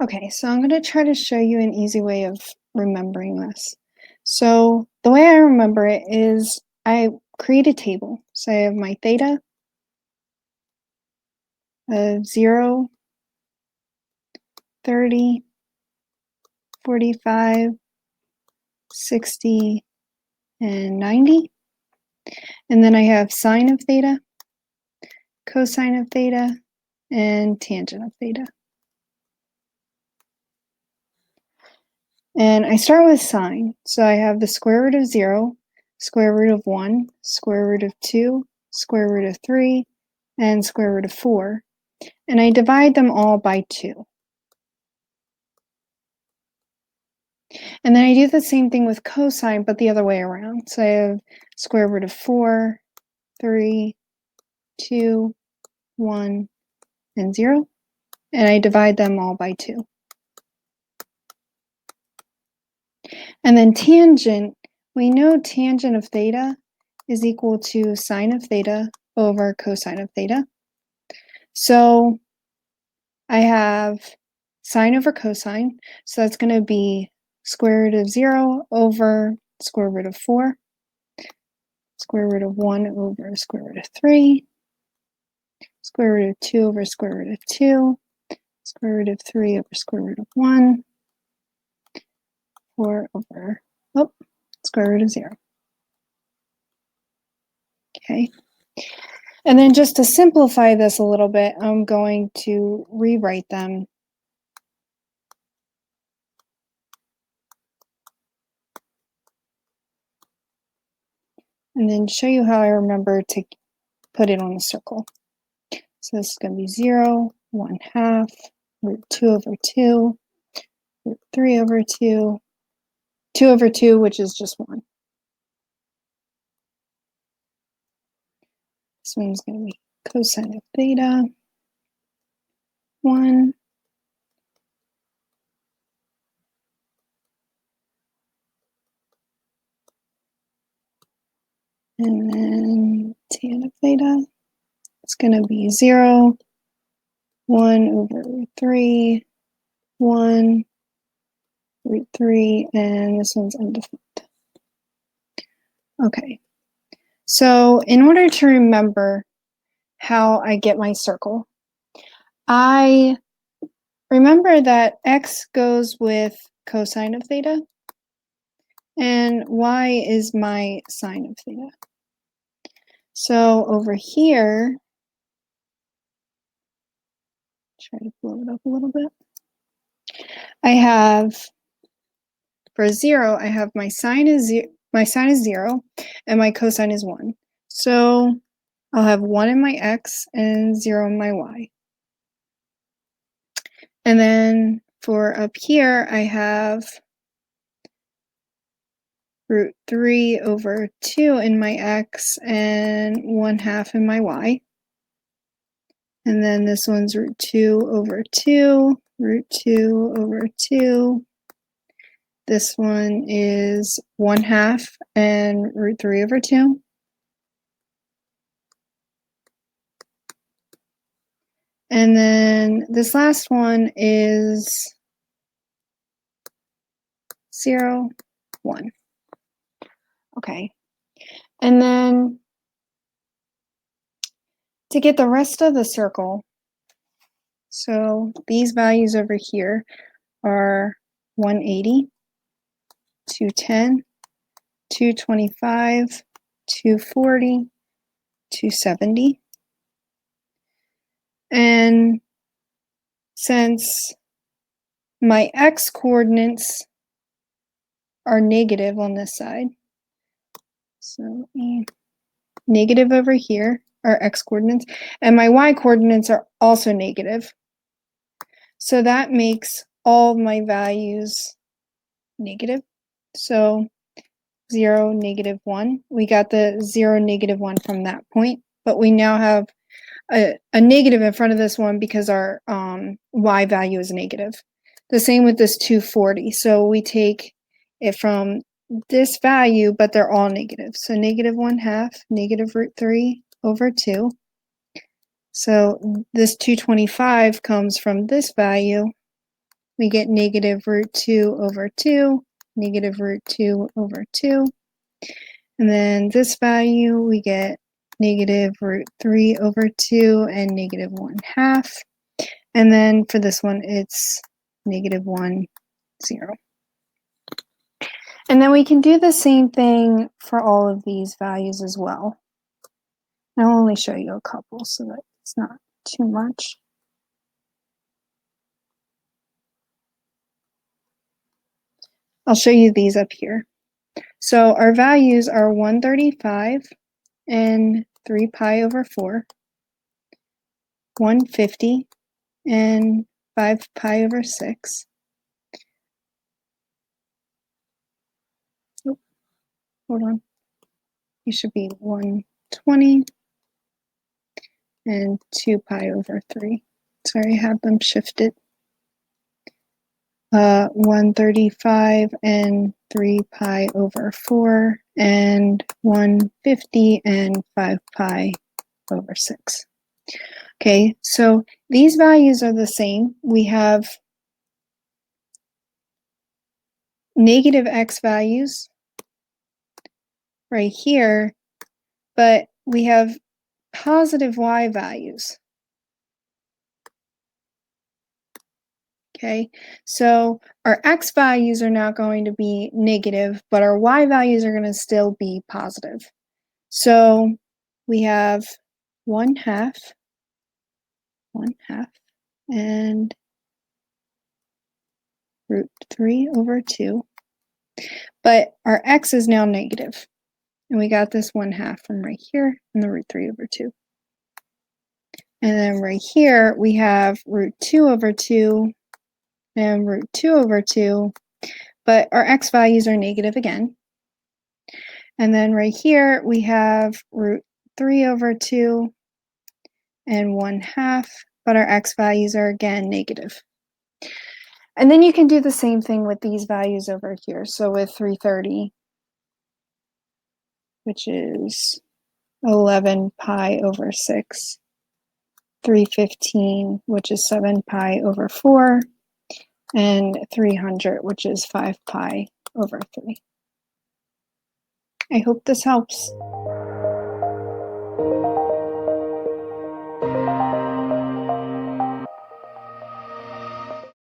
Okay, so I'm going to try to show you an easy way of remembering this. So the way I remember it is I create a table. So I have my theta of 0, 30, 45, 60, and 90. And then I have sine of theta, cosine of theta, and tangent of theta. And I start with sine. So I have the square root of 0, square root of 1, square root of 2, square root of 3, and square root of 4. And I divide them all by 2. And then I do the same thing with cosine, but the other way around. So I have square root of 4, 3, 2, 1, and 0. And I divide them all by 2. And then tangent, we know tangent of theta is equal to sine of theta over cosine of theta. So I have sine over cosine, so that's going to be square root of 0 over square root of 4, square root of 1 over square root of 3, square root of 2 over square root of 2, square root of 3 over square root of 1, 4 over square root of 0. Okay. And then just to simplify this a little bit, I'm going to rewrite them. And then show you how I remember to put it on a circle. So this is going to be 0, 1/2, root 2 over 2, root 3 over 2, 2 over 2, which is just 1. This one's going to be cosine of theta, 1. And then tan of theta, it's going to be 0, 1 over root 3, 1, root 3, and this one's undefined. Okay, so in order to remember how I get my circle, I remember that x goes with cosine of theta, and y is my sine of theta. So over here, try to blow it up a little bit. I have, for 0, I have my sine is 0, and my cosine is 1. So I'll have 1 in my x and 0 in my y. And then for up here, I have root 3 over 2 in my x and 1/2 in my y. And then this one's root 2 over 2, root 2 over 2. This one is 1/2 and root 3 over 2. And then this last one is 0, 1. Okay. And then to get the rest of the circle, so these values over here are 180, 210, 225, 240, 270. And since my x coordinates are negative on this side, so negative over here are x coordinates, and my y coordinates are also negative. So that makes all my values negative. So 0, -1. We got the 0, -1 from that point, but we now have a negative in front of this one because our y value is negative. The same with this 240. So we take it from this value, but they're all negative. So -1/2, negative root 3 over 2. So this 225 comes from this value, we get negative root 2 over 2, negative root 2 over 2. And then this value, we get negative root 3 over 2 and negative 1/2. And then for this one, it's negative 1, 0. And then we can do the same thing for all of these values as well. I'll only show you a couple so that it's not too much. I'll show you these up here. So our values are 135 and 3 pi over 4, 150 and 5 pi over 6. Oh, hold on. It should be 120 and 2 pi over 3. Sorry, I had them shifted. 135 and 3 pi over 4 and 150 and 5 pi over 6. Okay, so these values are the same. We have negative x values right here, but we have positive y values. Okay, so our x values are now going to be negative, but our y values are going to still be positive. So we have 1/2, and root 3 over 2. But our x is now negative. And we got this 1/2 from right here and the root 3 over 2. And then right here, we have root 2 over 2 and root 2 over 2. But our x values are negative again. And then right here, we have root 3 over 2 and 1/2. But our x values are again negative. And then you can do the same thing with these values over here. So with 330, which is 11 pi over 6, 315, which is 7 pi over 4, and 300, which is 5 pi over 3. I hope this helps.